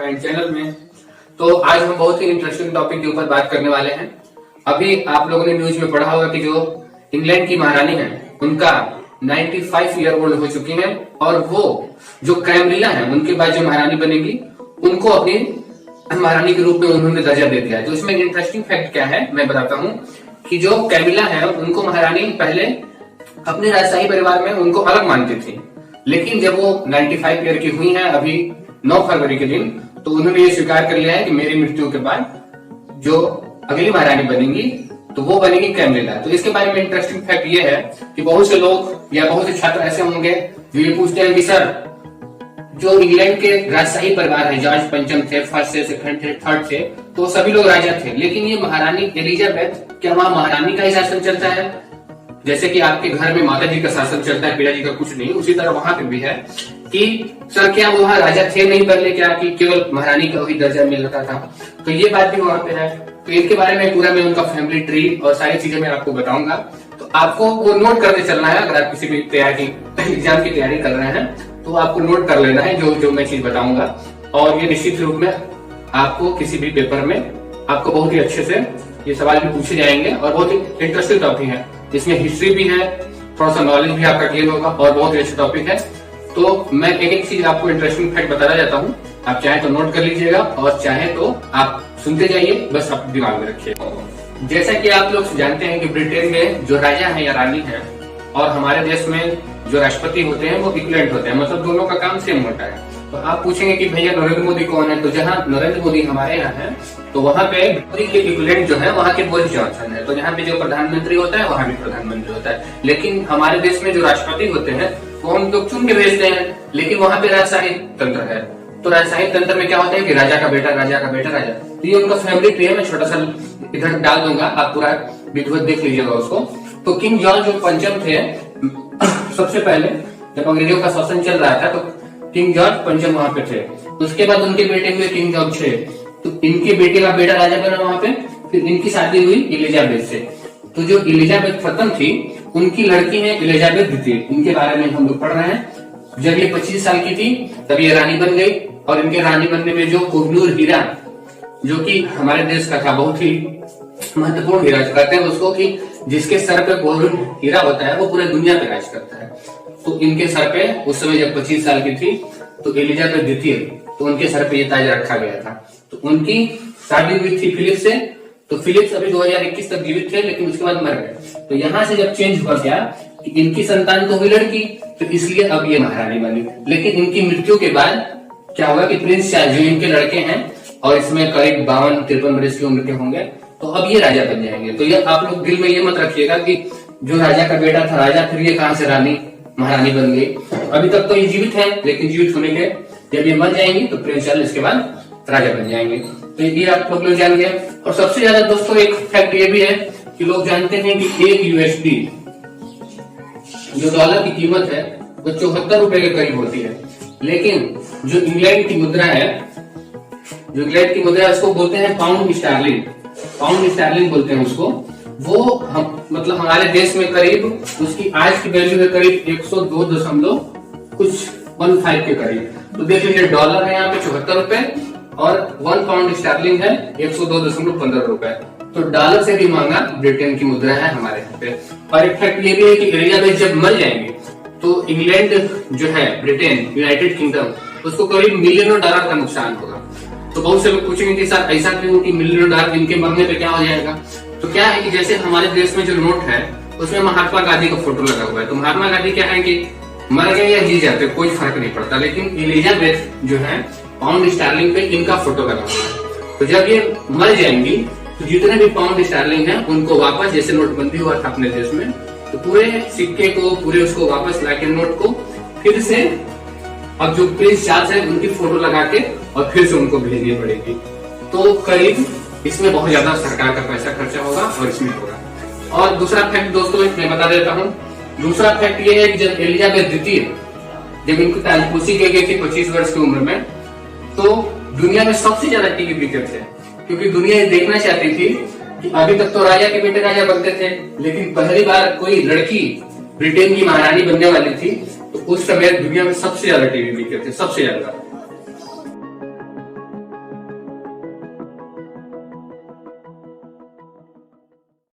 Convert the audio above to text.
Mind channel में। तो आज हम बहुत ही इंटरेस्टिंग टॉपिक के ऊपर बात करने वाले हैं। अभी आप लोगों ने न्यूज में पढ़ा होगा कि जो इंग्लैंड की महारानी है उनका 95 ईयर ओल्ड हो चुकी है, और वो जो कैमरिला है उनके बाद जो महारानी बनेगी उनको अपनी महारानी के रूप में उन्होंने दर्जा दे दिया है। तो इसमें इंटरेस्टिंग फैक्ट क्या है मैं बताता हूँ कि जो कैमिला है उनको महारानी पहले अपने राजशाही परिवार में उनको अलग मानती थी, लेकिन जब वो 95 ईयर की हुई है अभी 9 फरवरी के दिन, तो उन्होंने ये स्वीकार कर लिया है कि मेरी मृत्यु के बाद जो अगली महारानी बनेगी तो वो बनेगी कैमिला। तो इसके बारे में इंटरेस्टिंग फैक्ट ये है कि बहुत से लोग या बहुत से छात्र ऐसे होंगे जो ये पूछते हैं कि सर जो इंग्लैंड के राजशाही परिवार है, जॉर्ज पंचम थे, फर्स्ट थे, सेकंड थे, थर्ड थे, तो सभी लोग राजा थे, लेकिन ये महारानी एलिजाबेथ, क्या वहां महारानी का ही शासन चलता है? जैसे कि आपके घर में माता जी का शासन चलता है, पिताजी का कुछ नहीं, उसी तरह वहां पे भी है कि सर क्या वो वहां राजा थे नहीं पहले, क्या कि केवल महारानी का ही दर्जा मिल रहा था? तो ये बात भी वहां पे है। तो इनके बारे में पूरा मैं उनका फैमिली ट्री और सारी चीजें मैं आपको बताऊंगा। तो आपको वो नोट करते चलना है। अगर आप किसी भी एग्जाम की तैयारी कर रहे हैं तो आपको नोट कर लेना है जो मैं चीज बताऊंगा, और ये निश्चित रूप में आपको किसी भी पेपर में आपको बहुत ही अच्छे से ये सवाल भी पूछे जाएंगे, और बहुत ही इंटरेस्टिंग टॉपिक है। इसमें हिस्ट्री भी है, थोड़ा सा नॉलेज भी आपका गेन होगा, और बहुत ही अच्छा टॉपिक है। तो मैं एक एक चीज आपको इंटरेस्टिंग फैक्ट बताना जाता हूँ, आप चाहे तो नोट कर लीजिएगा और चाहे तो आप सुनते जाइए, बस आप दिमाग में रखिए। जैसा कि आप लोग जानते हैं कि ब्रिटेन में जो राजा है या रानी है और हमारे देश में जो राष्ट्रपति होते हैं वो इक्विवेलेंट होते हैं, मतलब दोनों का काम सेम होता है। तो आप पूछेंगे कि भैया नरेंद्र मोदी कौन है? तो जहाँ नरेंद्र मोदी हमारे यहाँ है तो वहाँ पे मोदी के इक्विवेलेंट जो है वहाँ के बोरिस जॉनसन है। तो यहाँ पे जो प्रधानमंत्री होता है वहाँ भी प्रधानमंत्री होता है, लेकिन हमारे देश में जो राष्ट्रपति होते हैं वो हम लोग चुन के भेजते हैं, लेकिन वहाँ पे राजशाही तंत्र है। तो राजशाही तंत्र में क्या होता है कि राजा का बेटा राजा का बेटा राजा। तो ये उनका फैमिली ट्री है, मैं छोटा सा इधर डाल दूंगा, आप पूरा वीडियो देख लीजिएगा उसको। तो किंग जॉर्ज जो पंचम थे, सबसे पहले जब अंग्रेजों का शासन चल रहा था तो किंग जॉर्ज पंचम वहां पे थे। उसके बाद उनके बेटे हुए किंग जॉर्ज 6, तो इनके बेटे का बेटा राजा बना वहां पे। फिर इनकी शादी हुई एलिजाबेथ से। तो जो एलिजाबेथ प्रथम थी उनकी लड़की है एलिजाबेथ द्वितीय, इनके बारे में हम लोग पढ़ रहे हैं। जब ये 25 साल की थी तब ये रानी बन गई, और इनके रानी बनने में जो कोहिनूर हीरा जो कि हमारे देश का था, बहुत ही महत्वपूर्ण हीरा कहते हैं उसको, कि जिसके सर पे कोहिनूर हीरा होता है वो पूरे दुनिया पे राज करता है। तो इनके सर पे उस समय जब 25 साल की थी तो एलिजाबेथ द्वितीय, तो उनके सर पे ये ताज रखा गया था। तो उनकी शादी हुई थी फिलिप से। तो फिलिप्स अभी 2021 तक जीवित थे, लेकिन उसके बाद मर गए। तो यहाँ से जब चेंज हुआ क्या कि इनकी संतान तो हुई लड़की, तो इसलिए अब ये महारानी बनी। लेकिन इनकी मृत्यु के बाद क्या हुआ कि प्रिंस चार्ल्स जो इनके लड़के हैं, और इसमें करीब 52-53 वर्ष की उम्र के होंगे, तो अब ये राजा बन जाएंगे। तो ये आप लोग दिल में ये मत रखिएगा कि जो राजा का बेटा था राजा, फिर ये कहां से रानी महारानी बन गई। अभी तक तो ये जीवित है, लेकिन जीवित होने के जब ये मर जाएंगी तो प्रिंस चार्ल्स इसके बाद राजा बन जाएंगे। तो ये आप लोग जान गए। और सबसे ज्यादा दोस्तों एक फैक्ट ये भी है कि लोग जानते हैं कि एक यूएसडी जो डॉलर की कीमत है वो 74 रुपए के करीब होती है, लेकिन जो इंग्लैंड की मुद्रा है, जो इंग्लैंड की मुद्रा है उसको बोलते हैं पाउंड स्टर्लिंग। पाउंड स्टर्लिंग बोलते हैं उसको। वो हम मतलब हमारे देश में करीब उसकी आज की वैल्यू है करीब 102.15 के करीब। तो देख लीजिए डॉलर है यहाँ पे 74 रुपए और 1 पाउंड स्टर्लिंग है 102.15 रुपए। तो डॉलर से भी महंगा ब्रिटेन की मुद्रा है हमारे यहाँ पे। और एक फैक्ट ये भी है कि एलिजाबेथ जब मर जाएंगे तो इंग्लैंड जो है, ब्रिटेन, यूनाइटेड किंगडम, उसको करीब मिलियनों डॉलर का नुकसान होगा। तो बहुत से लोग पूछेंगे कि सर ऐसा क्यों कि मिलियनों डॉलर इनके मरने पे क्या हो जाएगा? तो क्या है कि जैसे हमारे देश में जो नोट है उसमें महात्मा गांधी का फोटो लगा हुआ है। तो महात्मा गांधी क्या है कि मर गए या जी जाते कोई फर्क नहीं पड़ता, लेकिन एलिजाबेथ जो है पाउंड स्टर्लिंग पे इनका फोटो लगा हुआ है। तो जब ये मर जाएंगी तो जितने भी पाउंड स्टर्लिंग है उनको वापस, जैसे नोटबंदी हुआ था अपने देश में, तो पूरे सिक्के को पूरे उसको वापस लाके नोट को फिर से अब जो प्रिंस चार्ल्स है उनकी फोटो लगा के और फिर से उनको भेजनी पड़ेगी। तो करीब इसमें बहुत ज्यादा सरकार का पैसा खर्चा होगा और इसमें होगा। और दूसरा फैक्ट दोस्तों मैं बता देता हूँ। दूसरा फैक्ट ये है कि जब एलिजाबेथ द्वितीय जब इनको ताजपोशी की गई थी 25 वर्ष की उम्र में, तो दुनिया में सबसे ज्यादा टीवी बिके थे, क्योंकि दुनिया ये देखना चाहती थी कि अभी तक तो राजा के बेटे राजा बनते थे, लेकिन पहली बार कोई लड़की ब्रिटेन की महारानी बनने वाली थी। तो उस समय दुनिया में सबसे ज्यादा टीवी बिके थे, सबसे ज्यादा।